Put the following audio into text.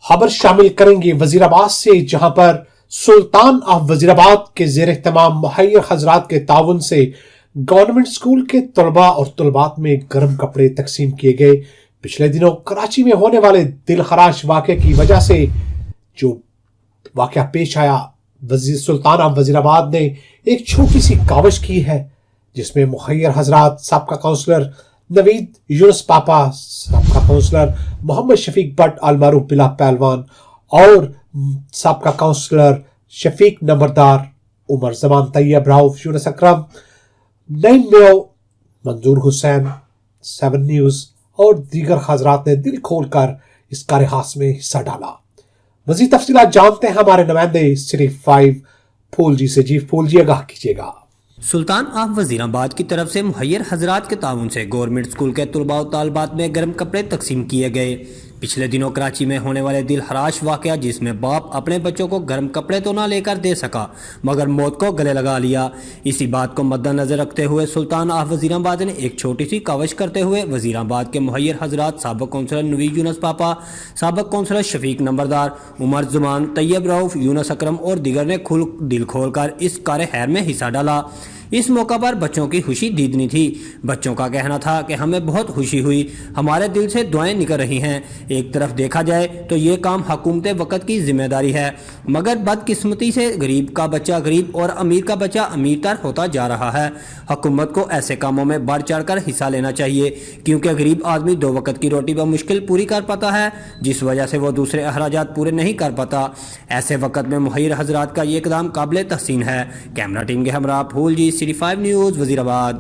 خبر شامل کریں گے وزیر آباد سے، جہاں پر سلطان آف وزیر آباد کے زیر اہتمام مہیر حضرات کے تعاون سے گورنمنٹ اسکول کے طلباء اور طلبات میں گرم کپڑے تقسیم کیے گئے۔ پچھلے دنوں کراچی میں ہونے والے دل خراش واقعے کی وجہ سے جو واقعہ پیش آیا، سلطان آف وزیر آباد نے ایک چھوٹی سی کاوش کی ہے، جس میں مخیر حضرات سابقہ کونسلر نوید یونس پاپا، سابقہ کونسلر محمد شفیق بٹ المعروف بلا پہلوان اور سابقہ کونسلر شفیق نمبردار، عمر زمان طیب راؤف، یونس اکرم، نعیم میو، منظور حسین، 7 نیوز اور دیگر حضرات نے دل کھول کر اس کار خاص میں حصہ ڈالا۔ مزید تفصیلات جانتے ہیں ہمارے نمائندے صرف 5 پھول جی سے۔ جی پھول جی، آگاہ کیجیے گا۔ سلطان آف وزیر آباد کی طرف سے مہیر حضرات کے تعاون سے گورنمنٹ اسکول کے طلباء و طالبات میں گرم کپڑے تقسیم کیے گئے۔ پچھلے دنوں کراچی میں ہونے والے دل خراش واقعہ، جس میں باپ اپنے بچوں کو گرم کپڑے تو نہ لے کر دے سکا مگر موت کو گلے لگا لیا، اسی بات کو مد نظر رکھتے ہوئے سلطان آف وزیر آباد نے ایک چھوٹی سی کاوش کرتے ہوئے وزیر آباد کے مہیر حضرات سابق کونسلر نوید یونس پاپا، سابق کونسلر شفیق نمبردار، عمر زمان طیب راؤف، یونس اکرم اور دیگر نے دل کھول کر اس کار خیر میں حصہ ڈالا۔ اس موقع پر بچوں کی خوشی دیدنی تھی۔ بچوں کا کہنا تھا کہ ہمیں بہت خوشی ہوئی، ہمارے دل سے دعائیں نکل رہی ہیں۔ ایک طرف دیکھا جائے تو یہ کام حکومت وقت کی ذمہ داری ہے، مگر بدقسمتی سے غریب کا بچہ غریب اور امیر کا بچہ امیر تر ہوتا جا رہا ہے۔ حکومت کو ایسے کاموں میں بڑھ چڑھ کر حصہ لینا چاہیے، کیونکہ غریب آدمی 2 وقت کی روٹی بمشکل پوری کر پاتا ہے، جس وجہ سے وہ دوسرے اخراجات پورے نہیں کر پاتا۔ ایسے وقت میں مہیر حضرات کا یہ اقدام قابل تحسین ہے۔ کیمرہ ٹیم کے ہمراہ پھول جی، City 5 نیوز، وزیر آباد۔